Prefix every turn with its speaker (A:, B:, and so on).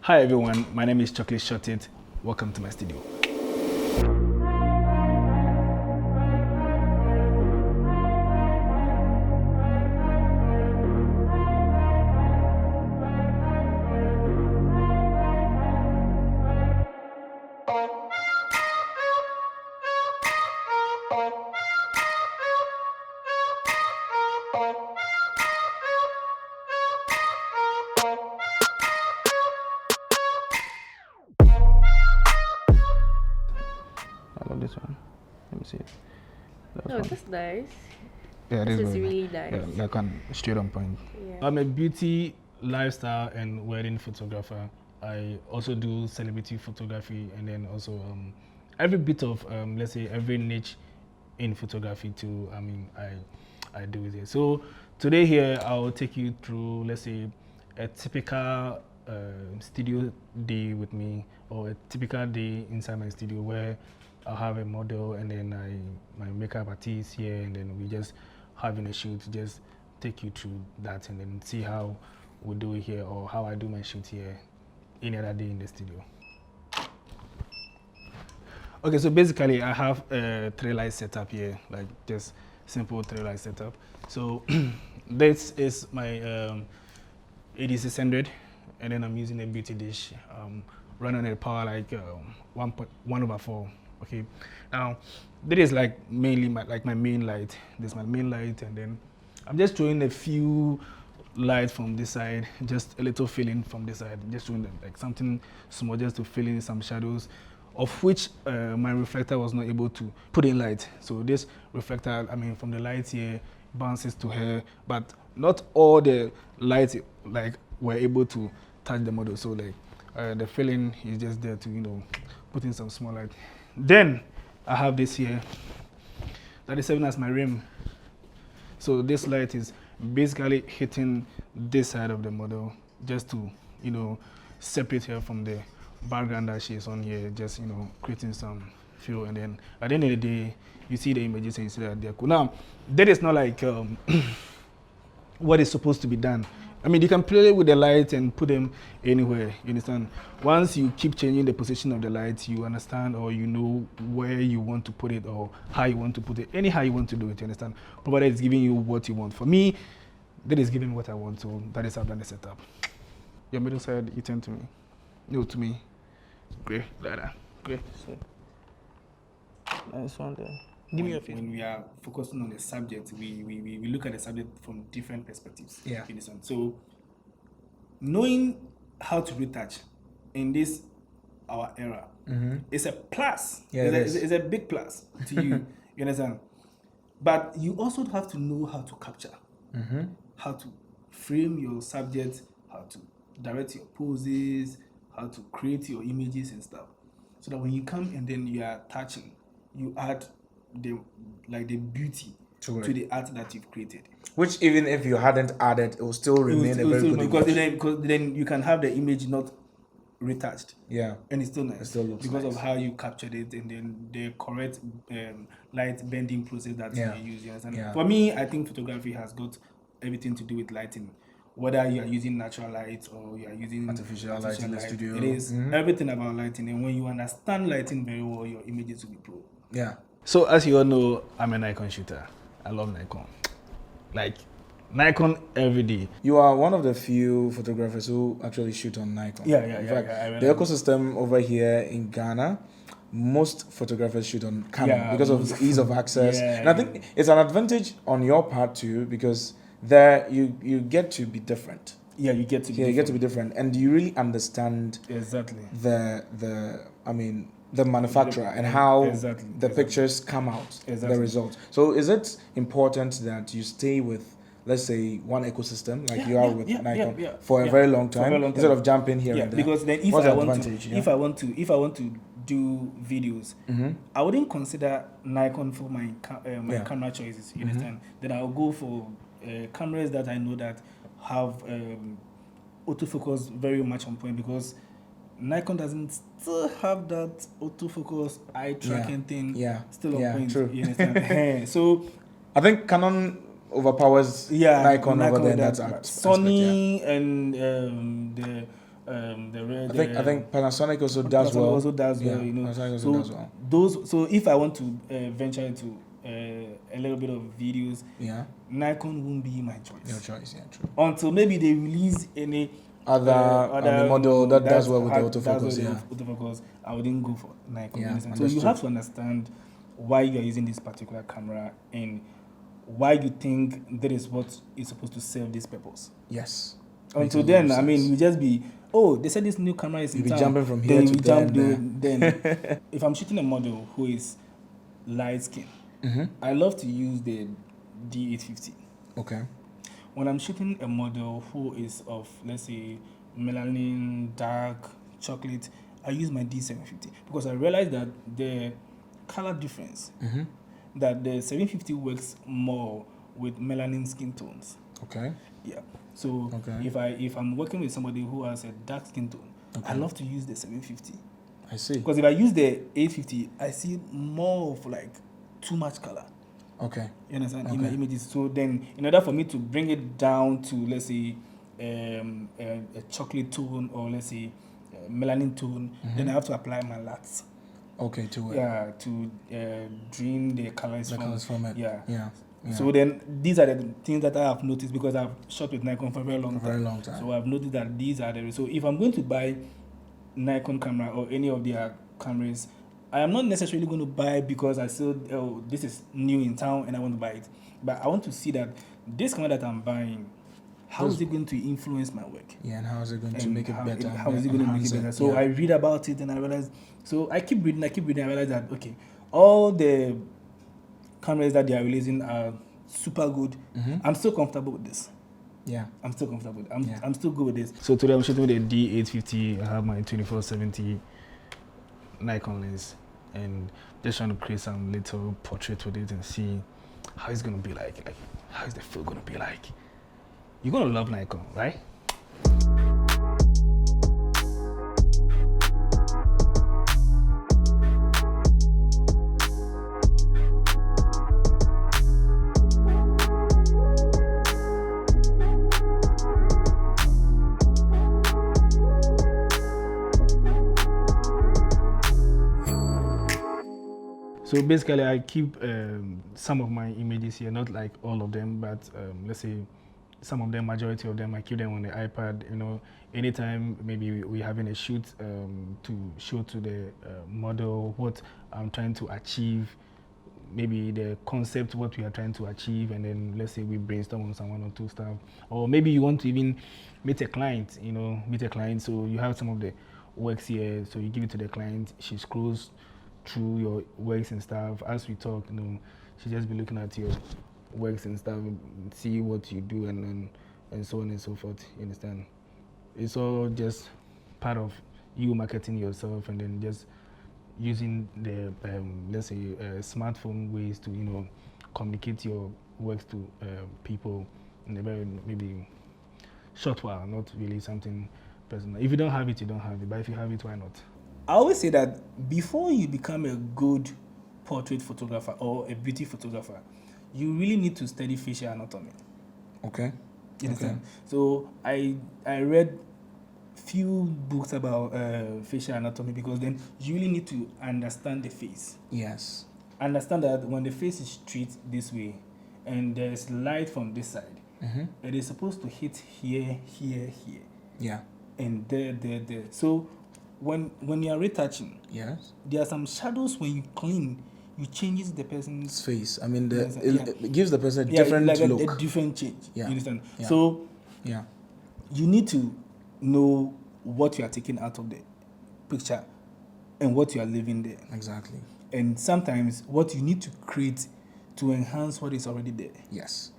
A: Hi everyone, my name is Chocolate Shorted. Welcome to my studio. I love this one. Let me see it.
B: That's nice.
A: Yeah,
B: This
A: is
B: is
A: very
B: really
A: nice.
B: nice.
A: Yeah, like on straight on point.
B: Yeah.
A: I'm a beauty, lifestyle, and wedding photographer. I also do celebrity photography, and then also every bit of let's say every niche in photography too. I mean, I do it. So today here I'll take you through, let's say, a typical studio day with me, or a typical day inside my studio where I'll have a model and then my makeup artist here, and then we just having a shoot to just take you through that and then see how we do it here or how I do my shoot here any other day in the studio. Okay, so basically I have a 3-light setup here, like just simple 3-light setup. So this is my 8600, and then I'm using a beauty dish running at a power like 1/4. Okay, now this is like mainly my main light. This is my main light, and then I'm just throwing a few light from this side, just a little filling from this side, just doing like something small just to fill in some shadows, of which my reflector was not able to put in light. So this reflector, I mean, from the light here bounces to her, but not all the light like were able to touch the model. So like the filling is just there to, you know, put in some small light. Then I have this here that is serving as my rim. So this light is basically hitting this side of the model just to, you know, separate her from the background that she is on here, just, you know, creating some feel. And then at the end of the day, you see the images and you see that they're cool. Now, that is not like what is supposed to be done. I mean, you can play with the light and put them anywhere, you understand? Once you keep changing the position of the light, you understand, or you know where you want to put it or how you want to put it, anyhow you want to do it, you understand? Provided it's giving you what you want. For me, that is giving me what I want, so that is how I've done the setup. Your middle side, you turn to me. No, to me. Great, like that. Great. So, nice one there. Give me your face. When we are focusing on the subject, we look at the subject from different perspectives. Yeah. You understand? So, knowing how to retouch in this our era is a plus. Yeah, it's a big plus to you. You understand? But you also have to know how to capture, how to frame your subject, how to direct your poses, how to create your images and stuff, so that when you come and then you are touching, you add the beauty to the art that you've created. Which even if you hadn't added, it will still remain a very good image. Because then you can have the image not retouched. Yeah. And it's still nice. It still looks because nice of how you captured it and then the correct light bending process that you use. You understand? Yeah. For me, I think photography has got everything to do with lighting. Whether you are using natural light or you are using artificial light in the studio. It is everything about lighting. And when you understand lighting very well, your images will be pro. Yeah. So as you all know, I'm a Nikon shooter. I love Nikon. Like Nikon every day.
C: You are one of the few photographers who actually shoot on Nikon.
A: Yeah.
C: In fact, the ecosystem over here in Ghana, most photographers shoot on Canon because of the ease of access. And I think it's an advantage on your part too, because there you get to be different.
A: Yeah, you get to be
C: you get to be different, and you really understand
A: exactly
C: the manufacturer and how the pictures come out, the results. So is it important that you stay with, let's say, one ecosystem like you are with Nikon for a very long time, instead of jumping here and there?
A: Because then if I want to do videos, I wouldn't consider Nikon for my camera choices. You understand? Then I'll go for cameras that I know that have autofocus very much on point, because Nikon doesn't still have that autofocus eye tracking thing still on point. True. You understand? So
C: I think Canon overpowers Nikon over there in that aspect.
A: Sony and the
B: the red.
C: I think Panasonic also does well.
B: Also does well, you know.
C: Panasonic also does well.
B: So if I want to venture into a little bit of videos, Nikon won't be my choice.
C: Your choice, true.
B: Until maybe they release any
C: other model that does well with the autofocus.
B: Autofocus, I wouldn't go for Nikon. So
C: understood.
B: you have to understand why you are using this particular camera and why you think that is what is supposed to serve this purpose.
C: Yes.
B: Until then, I mean, you just be, they said this new camera is in town.
C: You'll be jumping from here to there.
B: Then if I'm shooting a model who is light skin, I love to use the D850.
C: Okay.
B: When I'm shooting a model who is of, let's say, melanin, dark, chocolate, I use my D750 because I realize that the color difference, that the 750 works more with melanin skin tones.
C: Okay.
B: Yeah. So if I'm working with somebody who has a dark skin tone, I love to use the 750.
C: I see.
B: Because if I use the 850, I see more of like too much color.
C: Okay.
B: You understand? In my images. So then, in order for me to bring it down to, let's say, a chocolate tone or let's say melanin tone, then I have to apply my LUTs.
C: Okay. To
B: drain the colors
C: from it. Yeah.
B: So then these are the things that I have noticed because I've shot with Nikon for a very long time. So I've noticed that these are the... So if I'm going to buy Nikon camera or any of their cameras, I am not necessarily going to buy because I said, this is new in town and I want to buy it. But I want to see that this camera that I'm buying, how is it going to influence my work?
C: Yeah, and how is it going to make it better?
B: How is it going to make it better? So I read about it and I realized... So I keep reading, I realize that, okay, all the cameras that they are releasing are super good. I'm still comfortable with this.
C: Yeah.
B: I'm still comfortable. I'm still good with this. So today I'm shooting with the D850. I have my 2470 Nikon lens and just trying to create some little portrait with it and see how it's gonna be like how is the feel gonna be like. You're gonna love Nikon, right? So basically, I keep some of my images here, not like all of them, but let's say some of them, majority of them, I keep them on the iPad. You know, anytime maybe we're having a shoot to show to the model what I'm trying to achieve, maybe the concept, what we are trying to achieve, and then let's say we brainstorm on some one or two stuff. Or maybe you want to even meet a client, so you have some of the works here, so you give it to the client, she scrolls through your works and stuff. As we talk, she just be looking at your works and stuff and see what you do and so on and so forth. You understand? It's all just part of you marketing yourself and then just using the let's say smartphone ways to communicate your works to people in a very maybe short while, not really something personal. If you don't have it, you don't have it. But if you have it, why not? I always say that before you become a good portrait photographer or a beauty photographer, you really need to study facial anatomy.
C: Okay.
B: You understand? So I read few books about facial anatomy because then you really need to understand the face.
C: Yes.
B: Understand that when the face is straight this way and there's light from this side, it is supposed to hit here, here, here.
C: Yeah.
B: And there. So when you are retouching,
C: yes,
B: there are some shadows when you clean, you changes the person's
C: face. I mean, it gives the person a different look.
B: A different change.
C: Yeah.
B: You understand?
C: Yeah.
B: So you need to know what you are taking out of the picture and what you are leaving there.
C: Exactly.
B: And sometimes what you need to create to enhance what is already there.
C: Yes.